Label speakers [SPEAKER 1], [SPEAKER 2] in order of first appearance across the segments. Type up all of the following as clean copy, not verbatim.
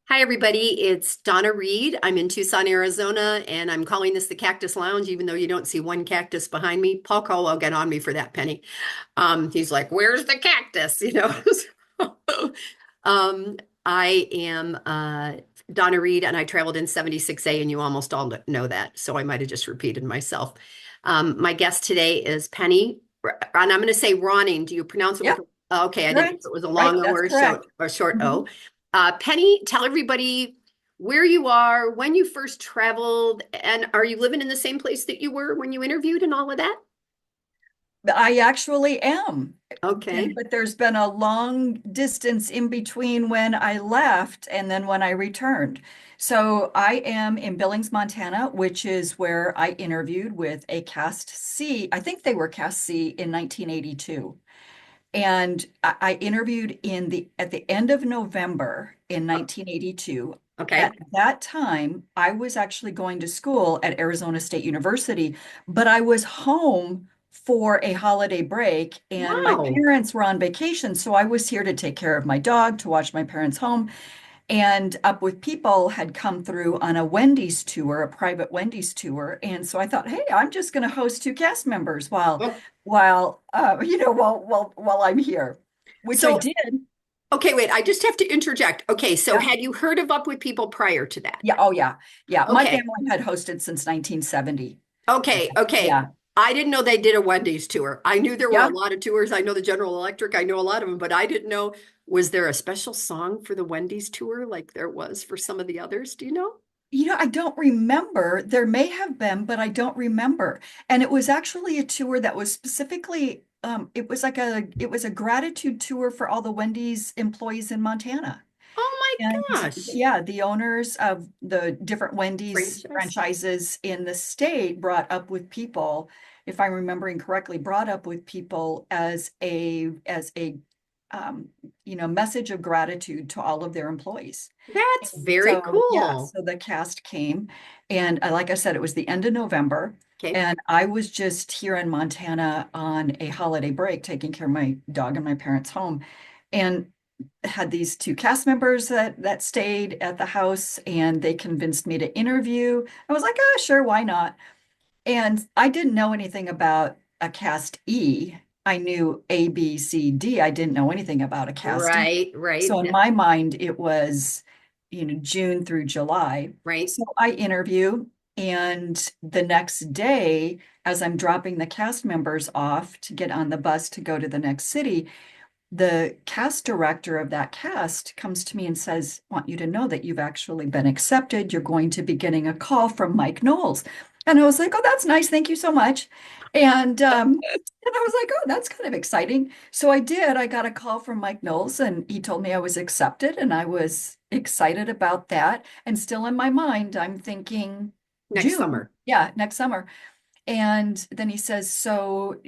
[SPEAKER 1] Hi, everybody. It's Donna Reed. I'm in Tucson, Arizona, and I'm calling this the Cactus Lounge, even though you don't see one cactus behind me. Paul Cole will get on me for that, Penny. He's like, "Where's the cactus?" So, um, I am Donna Reed, and I traveled in 76A, and you almost all know that, so I might have just repeated myself. My guest today is Penny, and I'm going to say Ronning. Do you pronounce it
[SPEAKER 2] Yeah,
[SPEAKER 1] with? Okay, I didn't know
[SPEAKER 2] right,
[SPEAKER 1] if it was a
[SPEAKER 2] right.
[SPEAKER 1] long O
[SPEAKER 2] That's
[SPEAKER 1] or
[SPEAKER 2] correct.
[SPEAKER 1] a short
[SPEAKER 2] Mhm.
[SPEAKER 1] O. Penny, tell everybody where you are, when you first traveled, and are you living in the same place that you were when you interviewed and all of that?
[SPEAKER 2] I actually am.
[SPEAKER 1] Okay.
[SPEAKER 2] But there's been a long distance in between when I left and then when I returned. So I am in Billings, Montana, which is where I interviewed with a Cast C. I think they were Cast C in 1982. And I interviewed at the end of November in 1982. At
[SPEAKER 1] Okay.
[SPEAKER 2] that time, I was actually going to school at Arizona State University, but I was home for a holiday break and my
[SPEAKER 1] Wow.
[SPEAKER 2] parents were on vacation. So I was here to take care of my dog, to watch my parents home. And Up With People had come through on a Wendy's tour, a private Wendy's tour. And so I thought, hey, I'm just going to host two cast members
[SPEAKER 1] Oh,
[SPEAKER 2] while I'm here, which I
[SPEAKER 1] so,
[SPEAKER 2] did.
[SPEAKER 1] okay, wait, I just have to interject. Okay, so
[SPEAKER 2] Yeah.
[SPEAKER 1] had you heard of Up With People prior to that?
[SPEAKER 2] Yeah. Oh, yeah. Yeah. My
[SPEAKER 1] Okay.
[SPEAKER 2] family had hosted since 1970.
[SPEAKER 1] Okay, okay.
[SPEAKER 2] Yeah.
[SPEAKER 1] I didn't know they did a Wendy's tour. I knew there were a
[SPEAKER 2] Yeah.
[SPEAKER 1] lot of tours. I know the General Electric, I know a lot of them, but I didn't know, was there a special song for the Wendy's tour like there was for some of the others? Do you know?
[SPEAKER 2] I don't remember. There may have been, but I don't remember. And it was actually a tour that was specifically, it was a gratitude tour for all the Wendy's employees in Montana.
[SPEAKER 1] Oh
[SPEAKER 2] And
[SPEAKER 1] my gosh.
[SPEAKER 2] yeah, the owners of the different Wendy's
[SPEAKER 1] Franchise.
[SPEAKER 2] franchises in the state brought Up With People, if I'm remembering correctly, brought Up With People as a um, message of gratitude to all of their employees.
[SPEAKER 1] That's
[SPEAKER 2] And
[SPEAKER 1] very
[SPEAKER 2] so yeah,
[SPEAKER 1] cool.
[SPEAKER 2] so the cast came, and like I said, it was the end of November,
[SPEAKER 1] Okay.
[SPEAKER 2] and I was just here in Montana on a holiday break, taking care of my dog and my parents' home, and had these two cast members that stayed at the house, and they convinced me to interview. I was like, oh, sure, why not? And I didn't know anything about a cast E. I knew A, B, C, D. I didn't know anything about a cast E.
[SPEAKER 1] Right, right,
[SPEAKER 2] So in my mind, it was, June through July.
[SPEAKER 1] right.
[SPEAKER 2] So I interview, and the next day, as I'm dropping the cast members off to get on the bus to go to the next city, the cast director of that cast comes to me and says, "I want you to know that you've actually been accepted. You're going to be getting a call from Mike Knowles." And I was like, "Oh, that's nice. Thank you so much." And I was like, "Oh, that's kind of exciting." So I did. I got a call from Mike Knowles, and he told me I was accepted, and I was excited about that. And still in my mind, I'm thinking
[SPEAKER 1] Next
[SPEAKER 2] June.
[SPEAKER 1] summer.
[SPEAKER 2] Yeah, next summer. And then he says, "So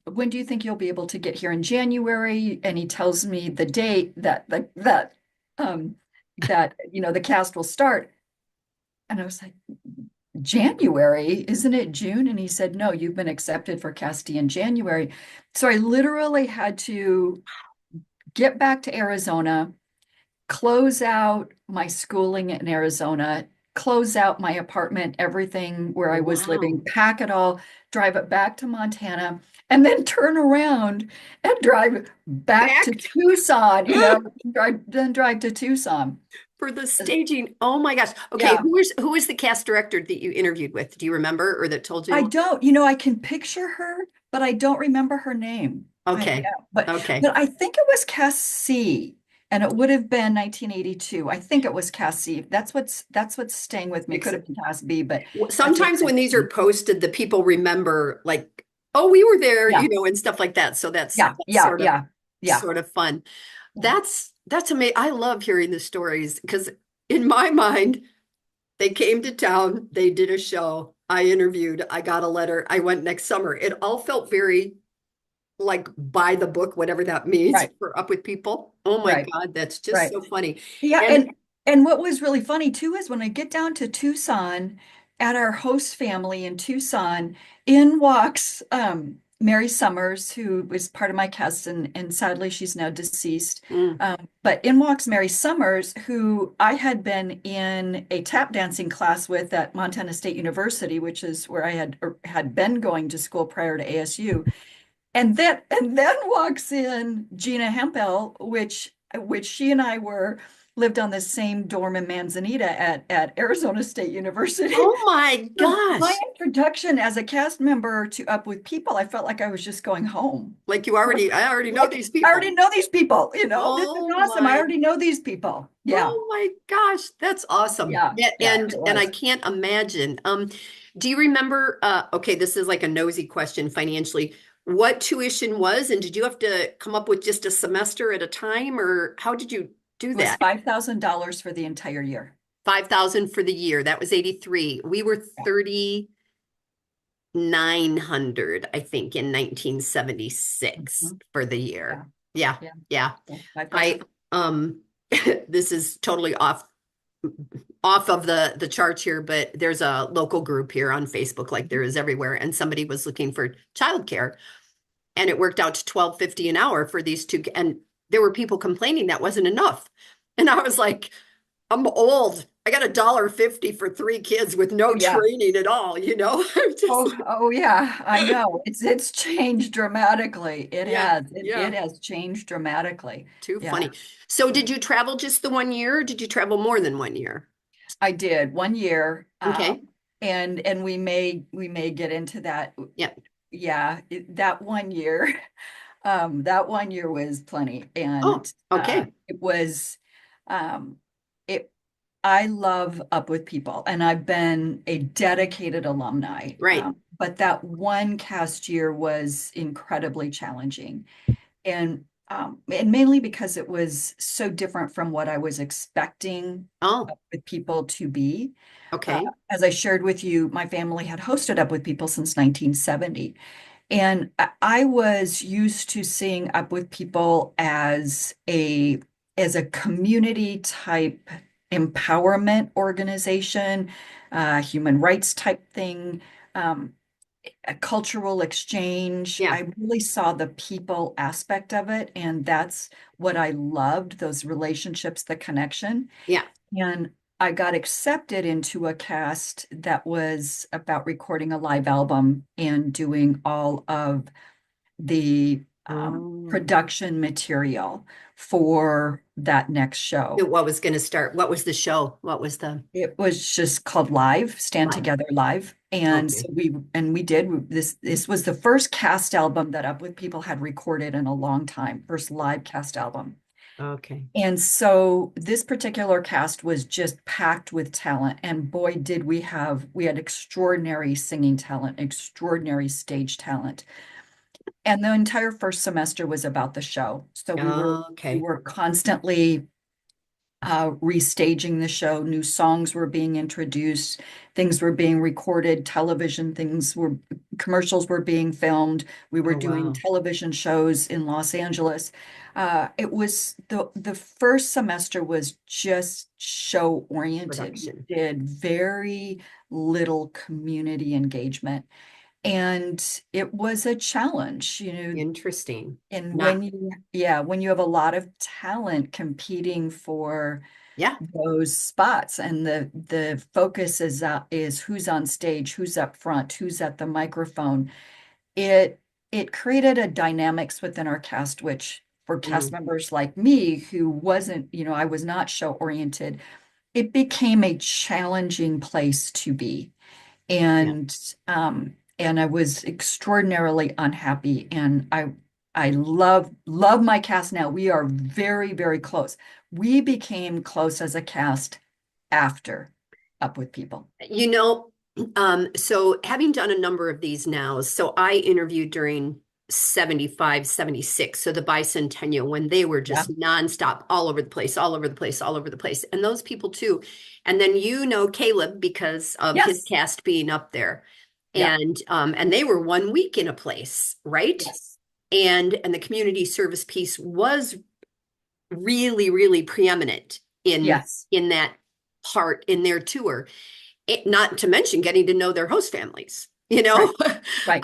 [SPEAKER 2] when do you think you'll be able to get here in January?" And he tells me the date um the cast will start. And I was like, "January? Isn't it June?" And he said, "No, you've been accepted for casting in January." So I literally had to get back to Arizona, close out my schooling in Arizona, close out my apartment, everything where I was living,
[SPEAKER 1] Wow.
[SPEAKER 2] pack it all, drive it back to Montana, and then turn around and drive back to
[SPEAKER 1] Back
[SPEAKER 2] Tucson, drive to Tucson.
[SPEAKER 1] for the staging. Oh my gosh. Okay,
[SPEAKER 2] Yeah.
[SPEAKER 1] who is the cast director that you interviewed with? Do you remember or that told
[SPEAKER 2] I
[SPEAKER 1] you?
[SPEAKER 2] don't, I can picture her, but I don't remember her name. Yeah,
[SPEAKER 1] Okay. Okay.
[SPEAKER 2] but I think it was Cassie, and it would have been 1982. I think it was Cassie. That's what's staying with me. It could have been Cass B, but that's what's
[SPEAKER 1] Sometimes
[SPEAKER 2] staying
[SPEAKER 1] when these
[SPEAKER 2] with
[SPEAKER 1] are
[SPEAKER 2] me.
[SPEAKER 1] posted, the people remember like, oh, we were there,
[SPEAKER 2] Yeah,
[SPEAKER 1] and stuff like that. So
[SPEAKER 2] yeah,
[SPEAKER 1] that's
[SPEAKER 2] yeah, yeah, yeah.
[SPEAKER 1] sort of fun. That's amazing. I love hearing the stories because in my mind, they came to town, they did a show, I interviewed, I got a letter, I went next summer. It all felt very like by the book, whatever that means
[SPEAKER 2] Right,
[SPEAKER 1] for Up With People. Oh my
[SPEAKER 2] right,
[SPEAKER 1] God, that's just
[SPEAKER 2] right.
[SPEAKER 1] so funny.
[SPEAKER 2] Yeah,
[SPEAKER 1] And
[SPEAKER 2] and what was really funny too is when I get down to Tucson at our host family in Tucson, in walks Mary Summers, who was part of my cast, and sadly she's now deceased.
[SPEAKER 1] Mm.
[SPEAKER 2] But in walks Mary Summers, who I had been in a tap dancing class with at Montana State University, which is where I had been going to school prior to ASU. And then walks in Gina Hempel, which she and I lived on the same dorm in Manzanita at Arizona State University.
[SPEAKER 1] Oh my
[SPEAKER 2] So my
[SPEAKER 1] gosh.
[SPEAKER 2] introduction as a cast member to Up with People, I felt like I was just going home.
[SPEAKER 1] Like I already know
[SPEAKER 2] Like
[SPEAKER 1] these
[SPEAKER 2] I already
[SPEAKER 1] people.
[SPEAKER 2] know these people, this is
[SPEAKER 1] Oh
[SPEAKER 2] awesome. I
[SPEAKER 1] my,
[SPEAKER 2] already know these people. Yeah,
[SPEAKER 1] oh my gosh. That's awesome.
[SPEAKER 2] yeah,
[SPEAKER 1] Yeah,
[SPEAKER 2] yeah, it
[SPEAKER 1] and I
[SPEAKER 2] was.
[SPEAKER 1] can't imagine. Do you remember, okay, this is like a nosy question financially. What tuition was, and did you have to come up with just a semester at a time, or how did you do
[SPEAKER 2] It was
[SPEAKER 1] that?
[SPEAKER 2] $5,000 for the entire year.
[SPEAKER 1] 5,000 for the year. That was 83. We were
[SPEAKER 2] Yeah.
[SPEAKER 1] 3,900, I think, in 1976
[SPEAKER 2] Mhm.
[SPEAKER 1] for the
[SPEAKER 2] Yeah,
[SPEAKER 1] year. Yeah,
[SPEAKER 2] yeah,
[SPEAKER 1] yeah.
[SPEAKER 2] yeah.
[SPEAKER 1] I
[SPEAKER 2] 5,000.
[SPEAKER 1] um this is totally off of the charts here, but there's a local group here on Facebook like there is everywhere, and somebody was looking for childcare, and it worked out to 12.50 an hour for these two, and there were people complaining that wasn't enough. And I was like, I'm old. I got $1.50 for three kids with no
[SPEAKER 2] Yeah.
[SPEAKER 1] training at all, you know? I'm just
[SPEAKER 2] Oh yeah, I know. It's changed dramatically. It
[SPEAKER 1] yeah,
[SPEAKER 2] has. It
[SPEAKER 1] yeah.
[SPEAKER 2] has changed dramatically.
[SPEAKER 1] Too
[SPEAKER 2] Yeah.
[SPEAKER 1] funny. So
[SPEAKER 2] Yeah.
[SPEAKER 1] did you travel just the 1 year, or did you travel more than 1 year?
[SPEAKER 2] I did 1 year.
[SPEAKER 1] Okay.
[SPEAKER 2] And we may get into that.
[SPEAKER 1] Yeah.
[SPEAKER 2] Yeah, that 1 year was plenty.
[SPEAKER 1] Oh,
[SPEAKER 2] And
[SPEAKER 1] okay.
[SPEAKER 2] it was um it I love Up with People, and I've been a dedicated alumni.
[SPEAKER 1] Right.
[SPEAKER 2] But that one cast year was incredibly challenging. And mainly because it was so different from what I was expecting
[SPEAKER 1] Oh,
[SPEAKER 2] Up with People to be. Uh,
[SPEAKER 1] okay.
[SPEAKER 2] as I shared with you, my family had hosted Up with People since 1970. And I was used to seeing Up with People as a community type empowerment organization, human rights type thing, um, a cultural exchange.
[SPEAKER 1] Yeah.
[SPEAKER 2] I really saw the people aspect of it, and that's what I loved, those relationships, the connection.
[SPEAKER 1] Yeah.
[SPEAKER 2] And I got accepted into a cast that was about recording a live album and doing all of the
[SPEAKER 1] Oh.
[SPEAKER 2] production material for that next show.
[SPEAKER 1] What was going to start? What was the show? What was the
[SPEAKER 2] It was just called Live, Stand
[SPEAKER 1] live?
[SPEAKER 2] Together Live. And so
[SPEAKER 1] Okay.
[SPEAKER 2] we did this was the first cast album that Up With People had recorded in a long time, first live cast album.
[SPEAKER 1] Okay.
[SPEAKER 2] And so this particular cast was just packed with talent. And boy, did we had extraordinary singing talent, extraordinary stage talent. And the entire first semester was about the show. So we
[SPEAKER 1] Okay.
[SPEAKER 2] were constantly restaging the show. New songs were being introduced, things were being recorded, commercials were being filmed. We were
[SPEAKER 1] Oh,
[SPEAKER 2] doing
[SPEAKER 1] wow.
[SPEAKER 2] television shows in Los Angeles. It was the first semester was just show oriented. We
[SPEAKER 1] Production.
[SPEAKER 2] did very little community engagement, and it was a challenge,
[SPEAKER 1] Interesting.
[SPEAKER 2] and
[SPEAKER 1] Not,
[SPEAKER 2] when you have a lot of talent competing for
[SPEAKER 1] yeah.
[SPEAKER 2] those spots, and the focus is who's on stage, who's up front, who's at the microphone. It created a dynamics within our cast, which for cast
[SPEAKER 1] Mm,
[SPEAKER 2] members like me, who wasn't, I was not show oriented, it became a challenging place to be.
[SPEAKER 1] yeah.
[SPEAKER 2] And I was extraordinarily unhappy. And I love my cast now. We are very, very close. We became close as a cast after Up with People.
[SPEAKER 1] You know, so having done a number of these now, so I interviewed during 75, 76, so the bicentennial when they were
[SPEAKER 2] Yeah.
[SPEAKER 1] just nonstop, all over the place, all over the place, all over the place. And those people too. And then you know Caleb because of his
[SPEAKER 2] Yes.
[SPEAKER 1] cast being up there.
[SPEAKER 2] Yeah.
[SPEAKER 1] And they were 1 week in a place, right?
[SPEAKER 2] Yes.
[SPEAKER 1] And the community service piece was really, really preeminent
[SPEAKER 2] Yes.
[SPEAKER 1] in that part in their tour. Not to mention getting to know their host families, you
[SPEAKER 2] Right.
[SPEAKER 1] know.
[SPEAKER 2] Right.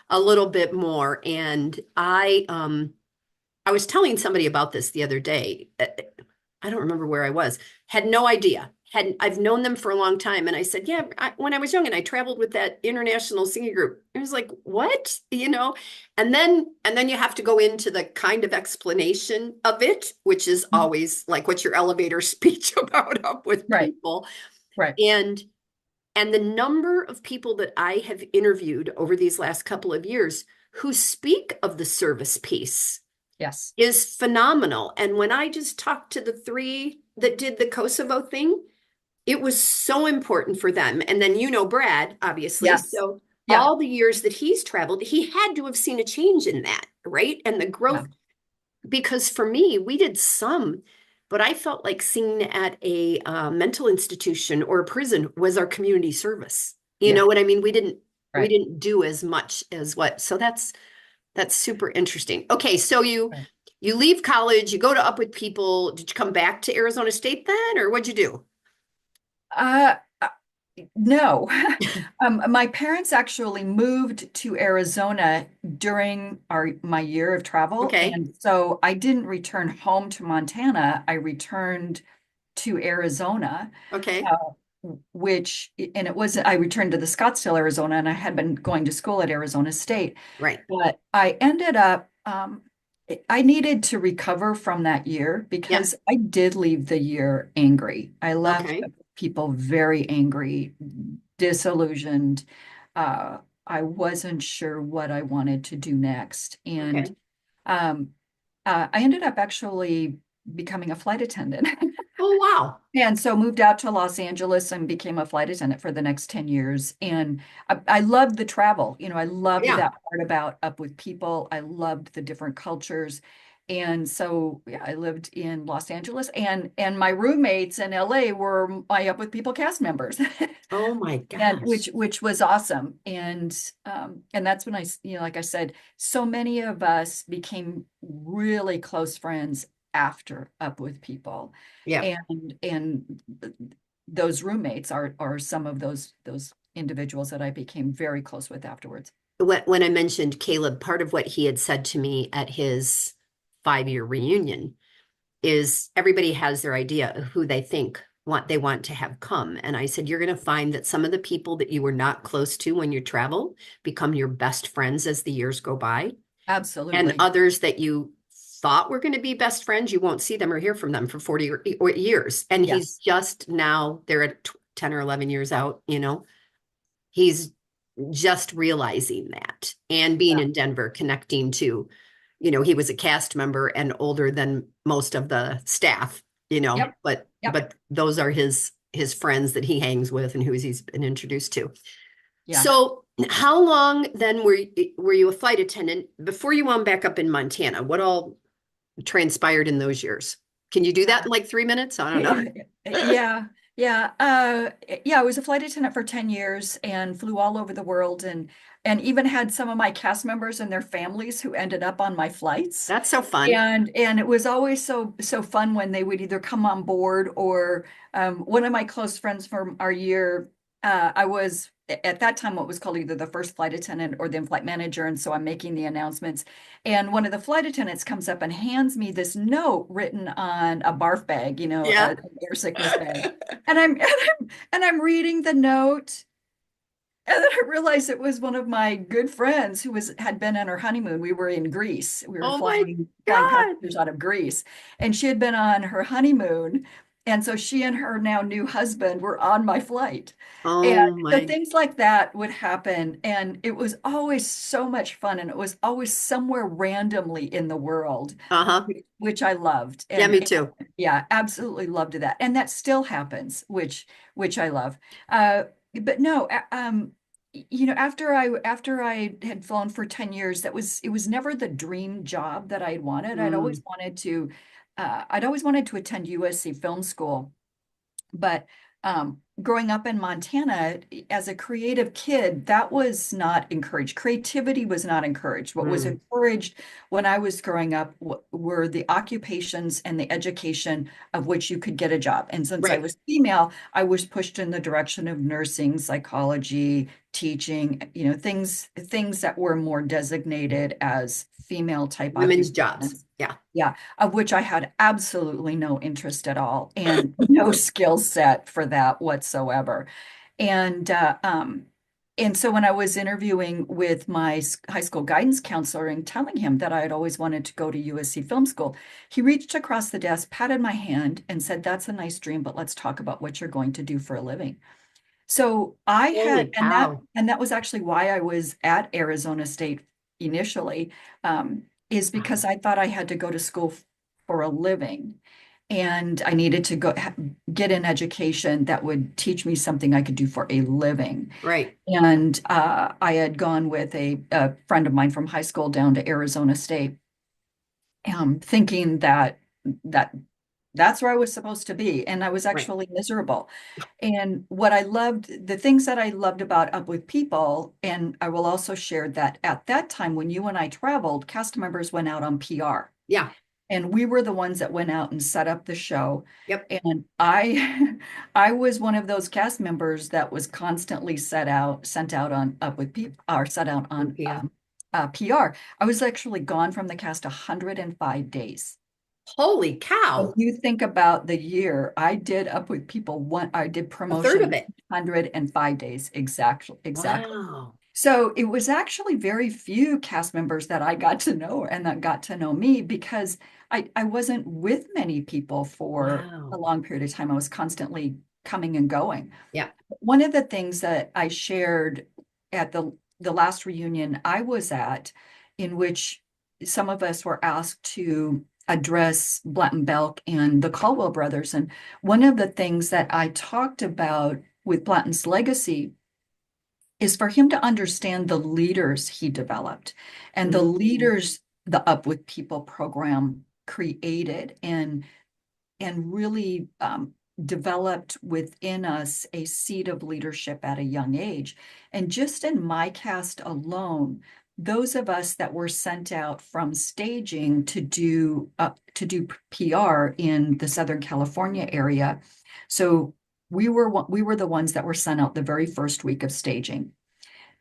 [SPEAKER 1] a little bit more. And I was telling somebody about this the other day. I don't remember where I was. Had no idea. Hadn't I've known them for a long time, and I said, "Yeah, when I was young, and I traveled with that international singing group." It was like, "What?" And then you have to go into the kind of explanation of it, which is
[SPEAKER 2] Mhm.
[SPEAKER 1] always like what's your elevator speech about up with
[SPEAKER 2] Right,
[SPEAKER 1] people,
[SPEAKER 2] right.
[SPEAKER 1] and and the number of people that I have interviewed over these last couple of years who speak of the service piece
[SPEAKER 2] Yes.
[SPEAKER 1] is phenomenal. And when I just talked to the three that did the Kosovo thing, it was so important for them. And then Brad, obviously.
[SPEAKER 2] Yes.
[SPEAKER 1] So
[SPEAKER 2] Yeah.
[SPEAKER 1] all the years that he's traveled, he had to have seen a change in that, right? And the
[SPEAKER 2] Yeah.
[SPEAKER 1] growth, because for me, we did some, but I felt like singing at a mental institution or a prison was our community service. You
[SPEAKER 2] Yeah.
[SPEAKER 1] know what I mean? We
[SPEAKER 2] Right.
[SPEAKER 1] didn't do as much as what. So that's super interesting. Okay, so
[SPEAKER 2] Right.
[SPEAKER 1] you leave college, you go to Up with People. Did you come back to Arizona State then, or what'd you do?
[SPEAKER 2] Uh, uh, no. My parents actually moved to Arizona during my year of travel,
[SPEAKER 1] Okay,
[SPEAKER 2] and so I didn't return home to Montana. I returned to Arizona,
[SPEAKER 1] okay,
[SPEAKER 2] uh, and it was I returned to the Scottsdale, Arizona, and I had been going to school at Arizona State.
[SPEAKER 1] right.
[SPEAKER 2] But I ended up, I needed to recover from that year
[SPEAKER 1] Yeah,
[SPEAKER 2] because I did leave the year angry. I left
[SPEAKER 1] okay,
[SPEAKER 2] people very angry, disillusioned. Uh, I wasn't sure what I wanted to do next. And
[SPEAKER 1] okay.
[SPEAKER 2] um, I ended up actually becoming a flight attendant.
[SPEAKER 1] Oh, wow.
[SPEAKER 2] And so moved out to Los Angeles and became a flight attendant for the next 10 years. And I loved the travel. I loved
[SPEAKER 1] Yeah.
[SPEAKER 2] that part about Up with People. I loved the different cultures. And so yeah, I lived in Los Angeles and my roommates in LA were my Up with People cast members.
[SPEAKER 1] Oh my
[SPEAKER 2] And
[SPEAKER 1] gosh.
[SPEAKER 2] which was awesome. And that's when like I said, so many of us became really close friends after Up with People.
[SPEAKER 1] Yeah.
[SPEAKER 2] And those roommates are some of those individuals that I became very close with afterwards.
[SPEAKER 1] When I mentioned Caleb, part of what he had said to me at his 5-year reunion is everybody has their idea of who they think they want to have come. And I said, you're going to find that some of the people that you were not close to when you travel become your best friends as the years go by. And
[SPEAKER 2] Absolutely.
[SPEAKER 1] others that you thought were going to be best friends, you won't see them or hear from them for 40 or years. And he's
[SPEAKER 2] Yes.
[SPEAKER 1] just now, they're at 10 or 11 years out, he's just realizing that and being
[SPEAKER 2] Yeah.
[SPEAKER 1] in Denver, connecting to, he was a cast member and older than most of the staff,
[SPEAKER 2] Yep.
[SPEAKER 1] but
[SPEAKER 2] Yep.
[SPEAKER 1] those are his friends that he hangs with and who he's been introduced to.
[SPEAKER 2] Yeah.
[SPEAKER 1] So how long then were you a flight attendant before you wound back up in Montana? What all transpired in those years? Can you do that in like 3 minutes? I don't know.
[SPEAKER 2] Yeah, yeah. Yeah, I was a flight attendant for 10 years and flew all over the world and even had some of my cast members and their families who ended up on my flights.
[SPEAKER 1] That's so fun.
[SPEAKER 2] And it was always so fun when they would either come on board or one of my close friends from our year, I was at that time what was called either the first flight attendant or the flight manager, and so I'm making the announcements. And one of the flight attendants comes up and hands me this note written on a barf bag,
[SPEAKER 1] Yeah.
[SPEAKER 2] an air sickness bag. And I'm reading the note. And then I realized it was one of my good friends who had been on her honeymoon. We were in Greece. We were
[SPEAKER 1] Oh my
[SPEAKER 2] flying
[SPEAKER 1] God.
[SPEAKER 2] passengers out of Greece, and she had been on her honeymoon. And so she and her now new husband were on my flight. And
[SPEAKER 1] Oh
[SPEAKER 2] so
[SPEAKER 1] my.
[SPEAKER 2] things like that would happen. And it was always so much fun. And it was always somewhere randomly in the world,
[SPEAKER 1] Uh-huh.
[SPEAKER 2] which I loved.
[SPEAKER 1] Yeah, me
[SPEAKER 2] And
[SPEAKER 1] too.
[SPEAKER 2] yeah, absolutely loved that. And that still happens, which I love. Uh, but no, after I had flown for 10 years, it was never the dream job that I wanted.
[SPEAKER 1] Mm,
[SPEAKER 2] I'd always wanted to attend USC film school, but growing up in Montana, as a creative kid, that was not encouraged. Creativity was not encouraged. What was
[SPEAKER 1] Mm,
[SPEAKER 2] encouraged when I was growing up were the occupations and the education of which you could get a job. And since I
[SPEAKER 1] right.
[SPEAKER 2] was female, I was pushed in the direction of nursing, psychology, teaching, things that were more designated as female type
[SPEAKER 1] Women's jobs.
[SPEAKER 2] occupations.
[SPEAKER 1] Yeah.
[SPEAKER 2] Yeah, of which I had absolutely no interest at all and no skill set for that whatsoever. And and so when I was interviewing with my high school guidance counselor and telling him that I had always wanted to go to USC Film School, he reached across the desk, patted my hand, and said, "That's a nice dream, but let's talk about what you're going to do for a living." So I had,
[SPEAKER 1] Holy cow.
[SPEAKER 2] and that was actually why I was at Arizona State initially, is because
[SPEAKER 1] Wow.
[SPEAKER 2] I thought I had to go to school for a living, and I needed to get an education that would teach me something I could do for a living.
[SPEAKER 1] Right.
[SPEAKER 2] And I had gone with a friend of mine from high school down to Arizona State, thinking that that's where I was supposed to be. And I was
[SPEAKER 1] Right.
[SPEAKER 2] actually miserable. And what I loved, the things that I loved about Up With People, and I will also share that at that time when you and I traveled, cast members went out on PR.
[SPEAKER 1] Yeah.
[SPEAKER 2] And we were the ones that went out and set up the show.
[SPEAKER 1] Yep.
[SPEAKER 2] And I I was one of those cast members that was constantly sent out on Up With People, or set out on
[SPEAKER 1] Yeah.
[SPEAKER 2] PR. I was actually gone from the cast 105 days.
[SPEAKER 1] Holy
[SPEAKER 2] If
[SPEAKER 1] cow.
[SPEAKER 2] you think about the year, I did Up With People I did
[SPEAKER 1] A third of
[SPEAKER 2] promotion
[SPEAKER 1] it.
[SPEAKER 2] 105 days exactly.
[SPEAKER 1] Wow.
[SPEAKER 2] So it was actually very few cast members that I got to know and that got to know me because I wasn't with many people for a
[SPEAKER 1] Wow.
[SPEAKER 2] long period of time. I was constantly coming and going.
[SPEAKER 1] Yeah.
[SPEAKER 2] One of the things that I shared at the last reunion I was at, in which some of us were asked to address Blanton Belk and the Caldwell brothers. And one of the things that I talked about with Blanton's legacy is for him to understand the leaders he developed and the
[SPEAKER 1] Mm,
[SPEAKER 2] leaders the Up With People program created and really developed within us a seed of leadership at a young age. And just in my cast alone, those of us that were sent out from staging to do PR in the Southern California area. So we were the ones that were sent out the very first week of staging.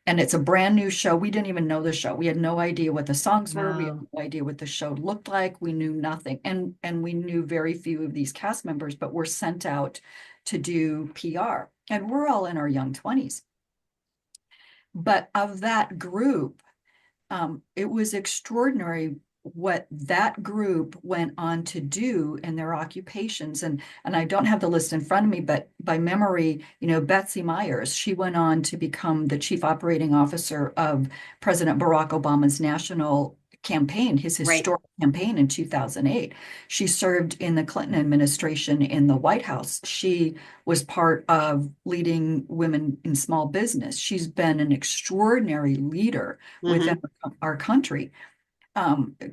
[SPEAKER 2] And it's a brand new show. We didn't even know the show. We had no idea what the songs were. We had
[SPEAKER 1] wow.
[SPEAKER 2] no idea what the show looked like. We knew nothing. And we knew very few of these cast members, but we're sent out to do PR. And we're all in our young 20s. But of that group, it was extraordinary what that group went on to do in their occupations. And I don't have the list in front of me, but by memory, Betsy Myers, she went on to become the chief operating officer of President Barack Obama's national campaign, his
[SPEAKER 1] Right.
[SPEAKER 2] historic campaign in 2008. She served in the Clinton administration in the White House. She was part of leading women in small business. She's been an extraordinary leader within
[SPEAKER 1] Hmm.
[SPEAKER 2] our country.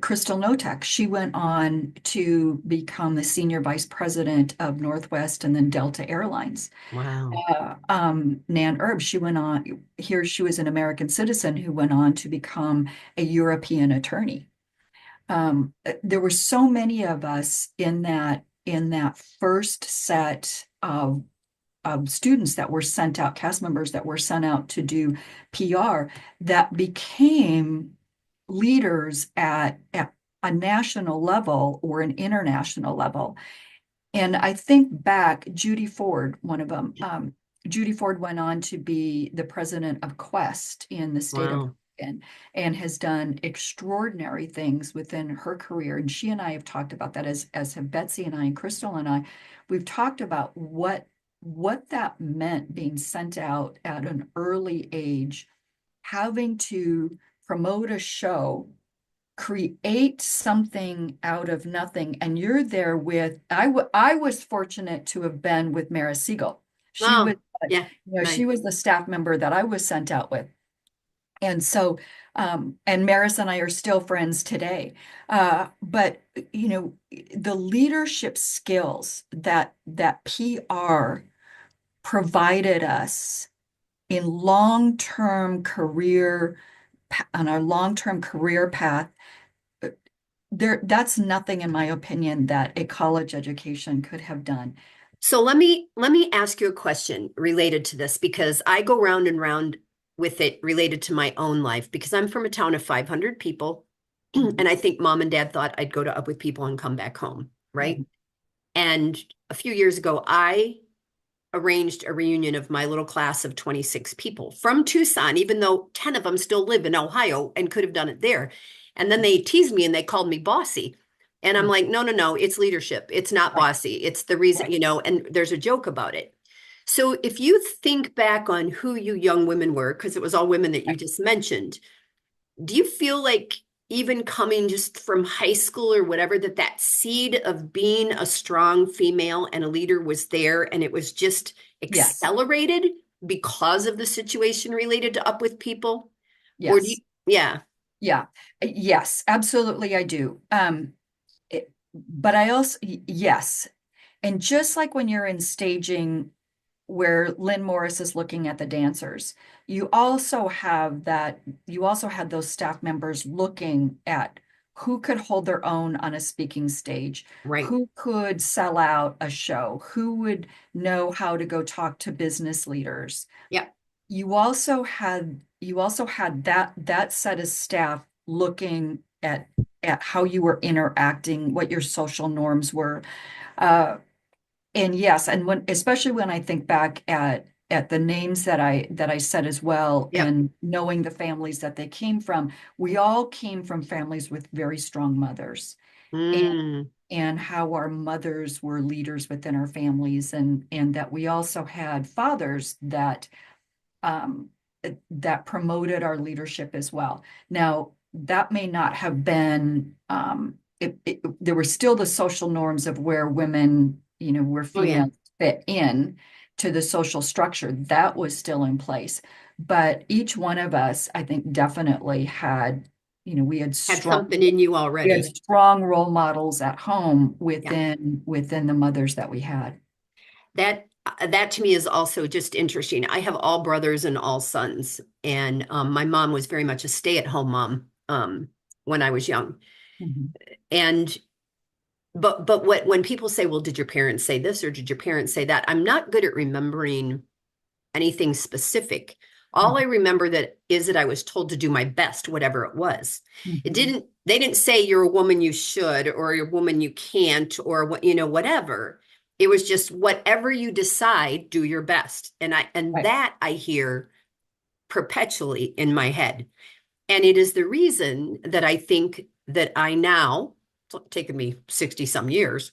[SPEAKER 2] Crystal Notek, she went on to become the senior vice president of Northwest and then Delta Airlines.
[SPEAKER 1] Wow.
[SPEAKER 2] Nan Erb, she was an American citizen who went on to become a European attorney. There were so many of us in that first set of students that were sent out, cast members that were sent out to do PR that became leaders at a national level or an international level. And I think back, Judy Ford, one of them, Judy Ford went on to be the president of Quest in the state of
[SPEAKER 1] Wow.
[SPEAKER 2] Oregon and has done extraordinary things within her career. And she and I have talked about that as have Betsy and I and Crystal and I. We've talked about what that meant being sent out at an early age, having to promote a show, create something out of nothing. And you're there with, I was fortunate to have been with Mara Siegel. She was,
[SPEAKER 1] Oh, yeah.
[SPEAKER 2] she
[SPEAKER 1] Right.
[SPEAKER 2] was the staff member that I was sent out with. And so, and Maris and I are still friends today. But the leadership skills that PR provided us in long-term career on our long-term career path, that's nothing, in my opinion, that a college education could have done.
[SPEAKER 1] So let me ask you a question related to this because I go round and round with it related to my own life because I'm from a town of 500 people
[SPEAKER 2] Mhm,
[SPEAKER 1] and I think mom and dad thought I'd go to Up with People and come back home, right?
[SPEAKER 2] mhm,
[SPEAKER 1] And a few years ago I arranged a reunion of my little class of 26 people from Tucson, even though 10 of them still live in Ohio and could have done it there. And then they teased me and they called me bossy. And I'm
[SPEAKER 2] mhm.
[SPEAKER 1] like, no, no, no, it's leadership. It's not
[SPEAKER 2] Right,
[SPEAKER 1] bossy. It's the reason,
[SPEAKER 2] right.
[SPEAKER 1] and there's a joke about it. So if you think back on who you young women were, because it was all women that you just mentioned, do you feel like even coming just from high school or whatever, that seed of being a strong female and a leader was there and it was just
[SPEAKER 2] Yes,
[SPEAKER 1] accelerated because of the situation related to Up with People? Or do you,
[SPEAKER 2] yes,
[SPEAKER 1] yeah,
[SPEAKER 2] yeah, yes, absolutely, I do. But I also, yes. And just like when you're in staging where Lynn Morris is looking at the dancers, you also had those staff members looking at who could hold their own on a speaking stage,
[SPEAKER 1] right.
[SPEAKER 2] who could sell out a show, who would know how to go talk to business leaders.
[SPEAKER 1] Yeah.
[SPEAKER 2] You also had that set of staff looking at how you were interacting, what your social norms were. Uh, and yes, and especially when I think back at the names that I said as well,
[SPEAKER 1] Yep.
[SPEAKER 2] and knowing the families that they came from, we all came from families with very strong mothers, and
[SPEAKER 1] Mm.
[SPEAKER 2] and how our mothers were leaders within our families, and that we also had fathers um, that promoted our leadership as well. Now, that may not have been, there were still the social norms of where women, where
[SPEAKER 1] Oh, yeah.
[SPEAKER 2] females fit in to the social structure. That was still in place. But each one of us, I think, definitely had, we had
[SPEAKER 1] Had
[SPEAKER 2] strong,
[SPEAKER 1] something in you
[SPEAKER 2] we had
[SPEAKER 1] already.
[SPEAKER 2] strong role models at home
[SPEAKER 1] Yeah.
[SPEAKER 2] within the mothers that we had.
[SPEAKER 1] That to me is also just interesting. I have all brothers and all sons, and my mom was very much a stay-at-home mom when I was young.
[SPEAKER 2] Mhm.
[SPEAKER 1] And but when people say, "Well, did your parents say this or did your parents say that?" I'm not good at remembering anything specific. All I
[SPEAKER 2] Mhm.
[SPEAKER 1] remember that is that I was told to do my best, whatever it was.
[SPEAKER 2] Mhm.
[SPEAKER 1] They didn't say you're a woman, you should, or you're a woman, you can't, or what, whatever. It was just whatever you decide, do your best. And
[SPEAKER 2] Right.
[SPEAKER 1] that I hear perpetually in my head. And it is the reason that I think that I now, it's taken me 60 some years,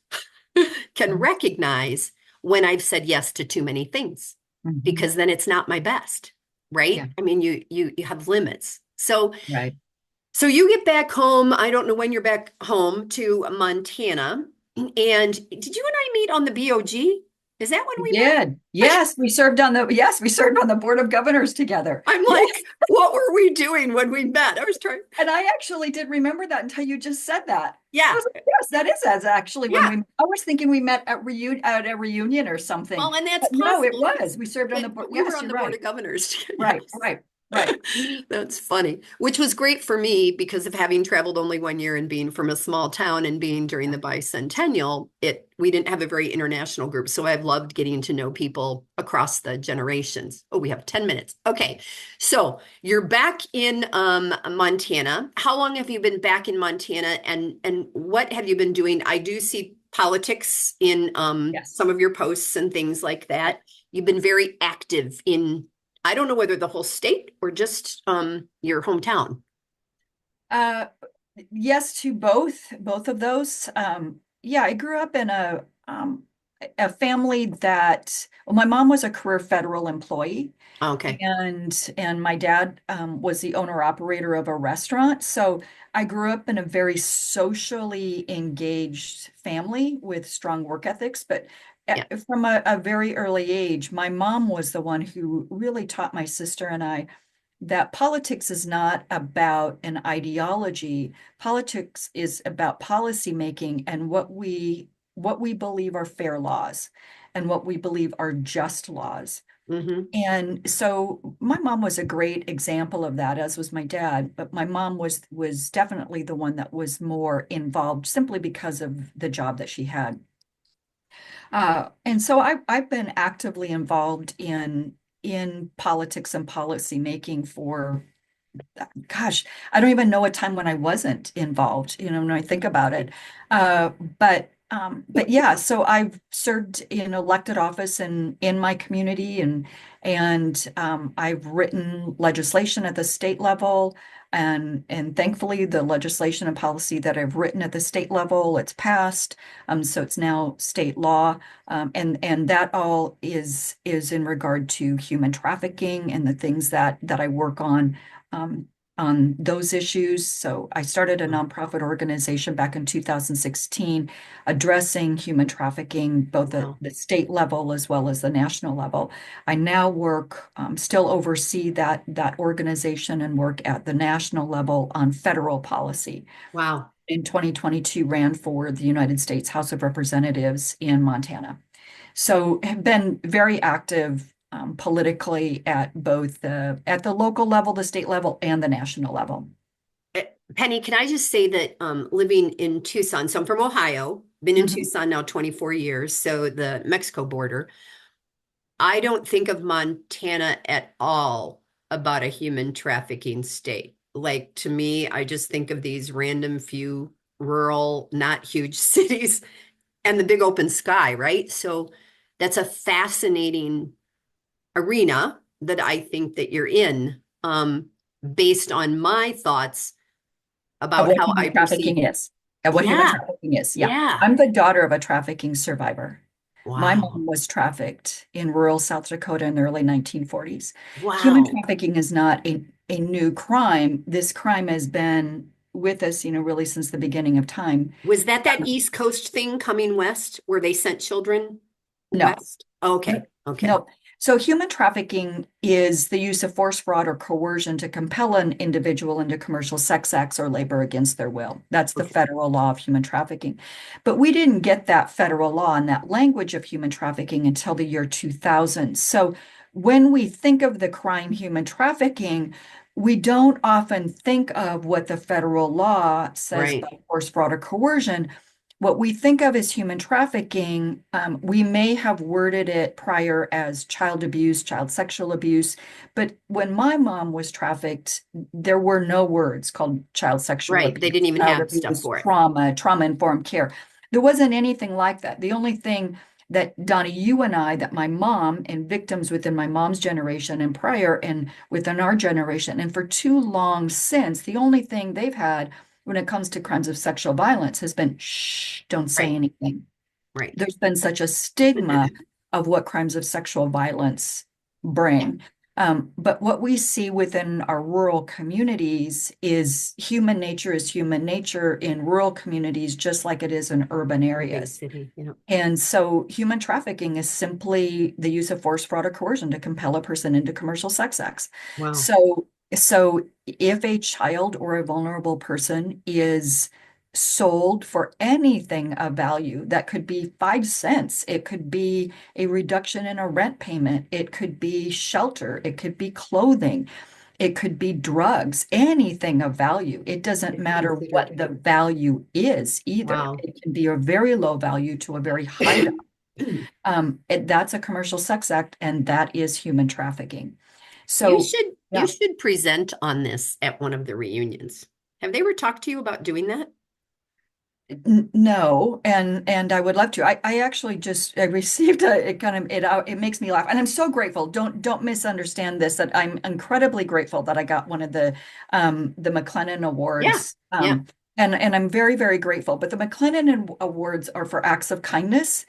[SPEAKER 1] can
[SPEAKER 2] Mhm.
[SPEAKER 1] recognize when I've said yes to too many things
[SPEAKER 2] Mhm.
[SPEAKER 1] because then it's not my best,
[SPEAKER 2] Yeah.
[SPEAKER 1] right? I mean, you have limits.
[SPEAKER 2] Right.
[SPEAKER 1] So you get back home. I don't know when you're back home to Montana. And did you and I meet on the BOG? Is that when
[SPEAKER 2] We
[SPEAKER 1] we
[SPEAKER 2] did.
[SPEAKER 1] met?
[SPEAKER 2] Yes, we served on the board of governors together.
[SPEAKER 1] I'm
[SPEAKER 2] Yes.
[SPEAKER 1] like, what were we doing when we met? I was trying.
[SPEAKER 2] And I actually did remember that until you just said that. I
[SPEAKER 1] Yeah,
[SPEAKER 2] was like, yes, that is as actually when
[SPEAKER 1] yeah.
[SPEAKER 2] I was thinking we met at a reunion or something.
[SPEAKER 1] Well, and that's
[SPEAKER 2] But no, it
[SPEAKER 1] possible
[SPEAKER 2] was.
[SPEAKER 1] because
[SPEAKER 2] We served on the board.
[SPEAKER 1] but we were
[SPEAKER 2] Yes,
[SPEAKER 1] on
[SPEAKER 2] you're
[SPEAKER 1] the board
[SPEAKER 2] right.
[SPEAKER 1] of governors.
[SPEAKER 2] Right,
[SPEAKER 1] Yes.
[SPEAKER 2] right, right.
[SPEAKER 1] That's funny, which was great for me because of having traveled only 1 year and being from a small town and being during
[SPEAKER 2] Yeah.
[SPEAKER 1] the bicentennial, we didn't have a very international group. So I've loved getting to know people across the generations. Oh, we have 10 minutes. Okay. So you're back in Montana. How long have you been back in Montana and what have you been doing? I do see politics in
[SPEAKER 2] Yes.
[SPEAKER 1] some of your posts and things like that. You've been very active in I don't know whether the whole state or just your hometown.
[SPEAKER 2] Uh, yes to both of those. Yeah, I grew up in a family that, well, my mom was a career federal employee,
[SPEAKER 1] Okay.
[SPEAKER 2] and my dad was the owner operator of a restaurant. So I grew up in a very socially engaged family with strong work ethics. But
[SPEAKER 1] Yeah.
[SPEAKER 2] from a very early age, my mom was the one who really taught my sister and I that politics is not about an ideology. Politics is about policy making and what we believe are fair laws and what we believe are just laws.
[SPEAKER 1] Hmm.
[SPEAKER 2] And so my mom was a great example of that, as was my dad. But my mom was definitely the one that was more involved simply because of the job that she had. And so I've been actively involved in politics and policy making for, gosh, I don't even know a time when I wasn't involved, when I think about it. Uh, but yeah, so I've served in elected office in my community, and I've written legislation at the state level, and thankfully the legislation and policy that I've written at the state level, it's passed. So it's now state law. And that all is in regard to human trafficking and the things that I work um, on those issues. So I started a nonprofit organization back in 2016 addressing human trafficking, both at
[SPEAKER 1] Wow.
[SPEAKER 2] the state level as well as the national level. I now work, still oversee that organization and work at the national level on federal policy.
[SPEAKER 1] Wow.
[SPEAKER 2] In 2022, ran for the United States House of Representatives in Montana. So have been very active politically at both at the local level, the state level, and the national level.
[SPEAKER 1] Eh, Penny, can I just say that living in Tucson, so I'm from Ohio, been in
[SPEAKER 2] Mhm.
[SPEAKER 1] Tucson now 24 years, so the Mexico border. I don't think of Montana at all about a human trafficking state. Like to me, I just think of these random few rural, not huge cities and the big open sky, right? So that's a fascinating arena that I think that you're in, based on my thoughts
[SPEAKER 2] Of
[SPEAKER 1] about
[SPEAKER 2] what
[SPEAKER 1] how I
[SPEAKER 2] human
[SPEAKER 1] perceive.
[SPEAKER 2] trafficking is, of what human
[SPEAKER 1] Yeah,
[SPEAKER 2] trafficking is. Yeah.
[SPEAKER 1] yeah.
[SPEAKER 2] I'm the daughter of a trafficking survivor. My
[SPEAKER 1] Wow.
[SPEAKER 2] mom was trafficked in rural South Dakota in the early 1940s. Human
[SPEAKER 1] Wow.
[SPEAKER 2] trafficking is not a new crime. This crime has been with us, really since the beginning of time.
[SPEAKER 1] Was that East Coast thing coming west where they sent children
[SPEAKER 2] No.
[SPEAKER 1] west? Okay, okay,
[SPEAKER 2] No. So human trafficking is the use of force, fraud, or coercion to compel an individual into commercial sex acts or labor against their will. That's the
[SPEAKER 1] okay.
[SPEAKER 2] federal law of human trafficking. But we didn't get that federal law and that language of human trafficking until the year 2000. So when we think of the crime human trafficking, we don't often think of what the federal law says
[SPEAKER 1] Right,
[SPEAKER 2] about force, fraud, or coercion. What we think of as human trafficking, we may have worded it prior as child abuse, child sexual abuse. But when my mom was trafficked, there were no words called child sexual
[SPEAKER 1] right. They
[SPEAKER 2] abuse,
[SPEAKER 1] didn't even
[SPEAKER 2] child
[SPEAKER 1] have stuff
[SPEAKER 2] abuse,
[SPEAKER 1] for it.
[SPEAKER 2] trauma-informed care. There wasn't anything like that. The only thing that Donnie, you and I, that my mom and victims within my mom's generation and prior and within our generation, and for too long since, the only thing they've had when it comes to crimes of sexual violence has been shh, don't say
[SPEAKER 1] Right,
[SPEAKER 2] anything.
[SPEAKER 1] right.
[SPEAKER 2] There's been such a stigma of what crimes of sexual violence bring. But what we see within our rural communities is human nature is human nature in rural communities, just like it is in urban
[SPEAKER 1] In a big
[SPEAKER 2] areas.
[SPEAKER 1] city, you know.
[SPEAKER 2] And so human trafficking is simply the use of force, fraud, or coercion to compel a person into commercial sex acts.
[SPEAKER 1] Wow.
[SPEAKER 2] So if a child or a vulnerable person is sold for anything of value, that could be 5 cents, it could be a reduction in a rent payment, it could be shelter, it could be clothing, it could be drugs, anything of value. It doesn't
[SPEAKER 1] It's
[SPEAKER 2] matter
[SPEAKER 1] considered.
[SPEAKER 2] what the value is either.
[SPEAKER 1] Wow.
[SPEAKER 2] It can be a very low value to a very high value. That's a commercial sex act, and that is human trafficking.
[SPEAKER 1] You
[SPEAKER 2] So,
[SPEAKER 1] should you
[SPEAKER 2] yeah.
[SPEAKER 1] should present on this at one of the reunions. Have they ever talked to you about doing that?
[SPEAKER 2] No, and I would love to. I actually just I received it kind of it makes me laugh, and I'm so grateful. Don't misunderstand this. That I'm incredibly grateful that I got one of the McLennan
[SPEAKER 1] Yeah.
[SPEAKER 2] Awards.
[SPEAKER 1] Yeah.
[SPEAKER 2] And I'm very grateful. But the McLennan Awards are for acts of kindness,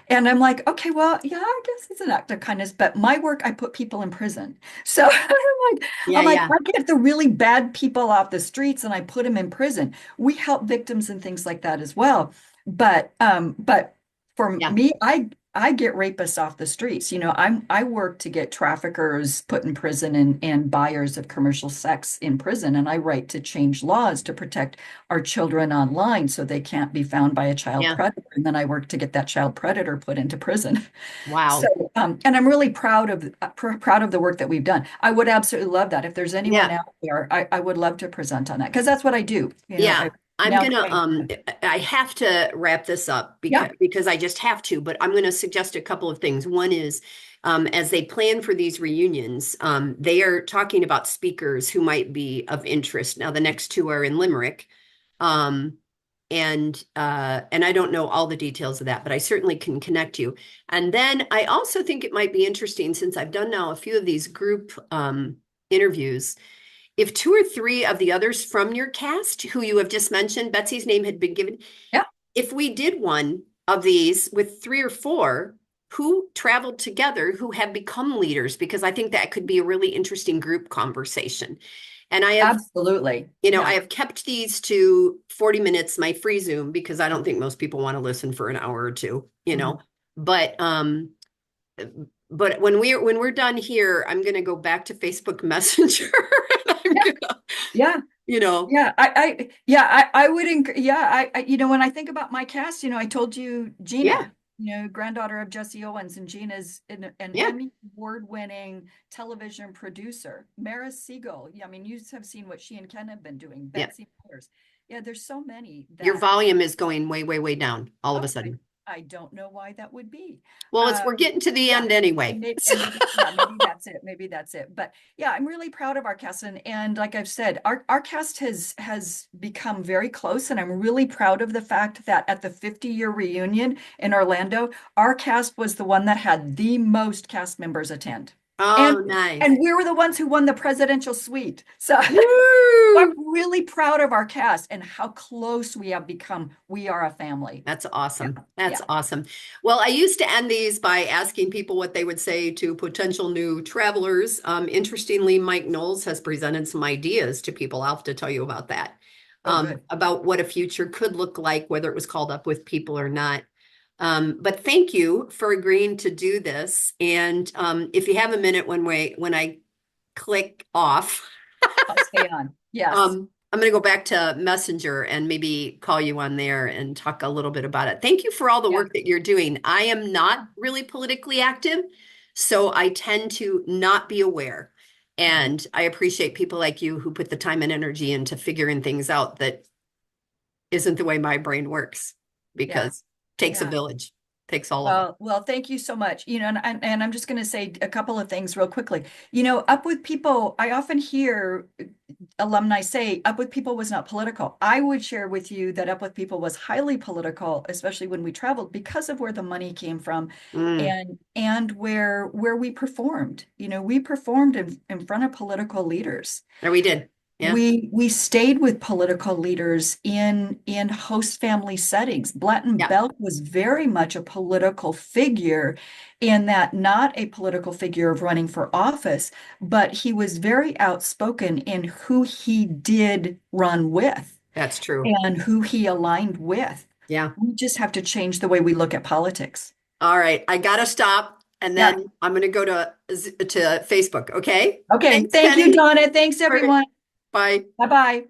[SPEAKER 2] and I'm like, okay, well, yeah, I guess it's an act of kindness. But my work, I put people in prison, so
[SPEAKER 1] Yeah,
[SPEAKER 2] I'm like,
[SPEAKER 1] yeah.
[SPEAKER 2] I get the really bad people off the streets, and I put them in prison. We help victims and things like that as well. But for
[SPEAKER 1] Yeah.
[SPEAKER 2] me, I get rapists off the streets. I work to get traffickers put in prison and buyers of commercial sex in prison. And I write to change laws to protect our children online so they can't be found by a child
[SPEAKER 1] Yeah.
[SPEAKER 2] predator. And then I work to get that child predator put into prison. So,
[SPEAKER 1] Wow.
[SPEAKER 2] and I'm really proud of the work that we've done. I would absolutely love that. If there's anyone
[SPEAKER 1] Yeah.
[SPEAKER 2] out there, I would love to present on that because that's what I do.
[SPEAKER 1] Yeah.
[SPEAKER 2] I
[SPEAKER 1] I'm
[SPEAKER 2] now
[SPEAKER 1] gonna
[SPEAKER 2] trained.
[SPEAKER 1] I have to wrap this up
[SPEAKER 2] Yeah,
[SPEAKER 1] because I just have to, but I'm gonna suggest a couple of things. One is as they plan for these reunions, they are talking about speakers who might be of interest. Now the next two are in Limerick. Um, and I don't know all the details of that, but I certainly can connect you. And then I also think it might be interesting since I've done now a few of these group interviews. If two or three of the others from your cast, who you have just mentioned, Betsy's name had been given,
[SPEAKER 2] yeah,
[SPEAKER 1] if we did one of these with three or four who traveled together who have become leaders, because I think that could be a really interesting group conversation. And I have,
[SPEAKER 2] absolutely.
[SPEAKER 1] I
[SPEAKER 2] Yeah.
[SPEAKER 1] have kept these to 40 minutes, my free Zoom, because I don't think most people want to listen for an hour or two.
[SPEAKER 2] Mhm.
[SPEAKER 1] But when we're done here, I'm gonna go back to Facebook Messenger and I'm
[SPEAKER 2] Yeah.
[SPEAKER 1] gonna,
[SPEAKER 2] Yeah.
[SPEAKER 1] you know,
[SPEAKER 2] I would, when I think about my cast, I told you
[SPEAKER 1] yeah,
[SPEAKER 2] Gina, granddaughter of Jesse Owens, and Gina's an
[SPEAKER 1] yeah,
[SPEAKER 2] Emmy award-winning television producer. Mara Siegel, yeah, I mean, you have seen what she and Ken have been doing.
[SPEAKER 1] yeah.
[SPEAKER 2] Betsy Myers. Yeah, there's so many
[SPEAKER 1] Your
[SPEAKER 2] that,
[SPEAKER 1] volume is going way, way, way down all of a
[SPEAKER 2] oh, I,
[SPEAKER 1] sudden.
[SPEAKER 2] I don't know why that would be.
[SPEAKER 1] Well, we're
[SPEAKER 2] Um,
[SPEAKER 1] getting to the
[SPEAKER 2] yeah,
[SPEAKER 1] end anyway.
[SPEAKER 2] maybe that's it. Maybe that's it. But yeah, I'm really proud of our cast, and like I've said, our cast has become very close, and I'm really proud of the fact that at the 50-year reunion in Orlando, our cast was the one that had the most cast members attend, and
[SPEAKER 1] Oh, nice.
[SPEAKER 2] and we were the ones who won the presidential suite. So
[SPEAKER 1] Woo!
[SPEAKER 2] I'm really proud of our cast and how close we have become. We are a family.
[SPEAKER 1] That's
[SPEAKER 2] Yeah,
[SPEAKER 1] awesome. That's
[SPEAKER 2] yeah,
[SPEAKER 1] awesome. Well, I used to end these by asking people what they would say to potential new travelers. Interestingly, Mike Knowles has presented some ideas to people. I'll have to tell you about that,
[SPEAKER 2] oh, good.
[SPEAKER 1] about what a future could look like, whether it was called up with people or not. But thank you for agreeing to do this. And if you have a minute when I click off,
[SPEAKER 2] I'll stay on. Yes.
[SPEAKER 1] I'm going to go back to Messenger and maybe call you on there and talk a little bit about it. Thank you for all the
[SPEAKER 2] Yeah.
[SPEAKER 1] work that you're doing. I am not really politically active, so I tend to not be aware.
[SPEAKER 2] Mhm.
[SPEAKER 1] And I appreciate people like you who put the time and energy into figuring things out that isn't the way my brain works
[SPEAKER 2] Yeah.
[SPEAKER 1] because it takes a
[SPEAKER 2] Yeah.
[SPEAKER 1] village, takes all of us.
[SPEAKER 2] Well, thank you so much. And I'm just going to say a couple of things real quickly. Up with people, I often hear alumni say Up with People was not political. I would share with you that Up with People was highly political, especially when we traveled because of where the money came from
[SPEAKER 1] Mm.
[SPEAKER 2] and where we performed. We performed in front of political leaders.
[SPEAKER 1] Or we did. Yeah.
[SPEAKER 2] We stayed with political leaders in host family settings. Blanton
[SPEAKER 1] Yeah.
[SPEAKER 2] Belk was very much a political figure in that not a political figure of running for office, but he was very outspoken in who he did run with
[SPEAKER 1] That's true.
[SPEAKER 2] and who he aligned with.
[SPEAKER 1] Yeah.
[SPEAKER 2] We just have to change the way we look at politics.
[SPEAKER 1] All right. I gotta stop and
[SPEAKER 2] Yeah.
[SPEAKER 1] then I'm gonna go to Facebook. Okay.
[SPEAKER 2] Okay.
[SPEAKER 1] Thanks,
[SPEAKER 2] Thank you,
[SPEAKER 1] Penny.
[SPEAKER 2] Donna. Thanks,
[SPEAKER 1] All right.
[SPEAKER 2] everyone.
[SPEAKER 1] Bye.
[SPEAKER 2] Bye-bye.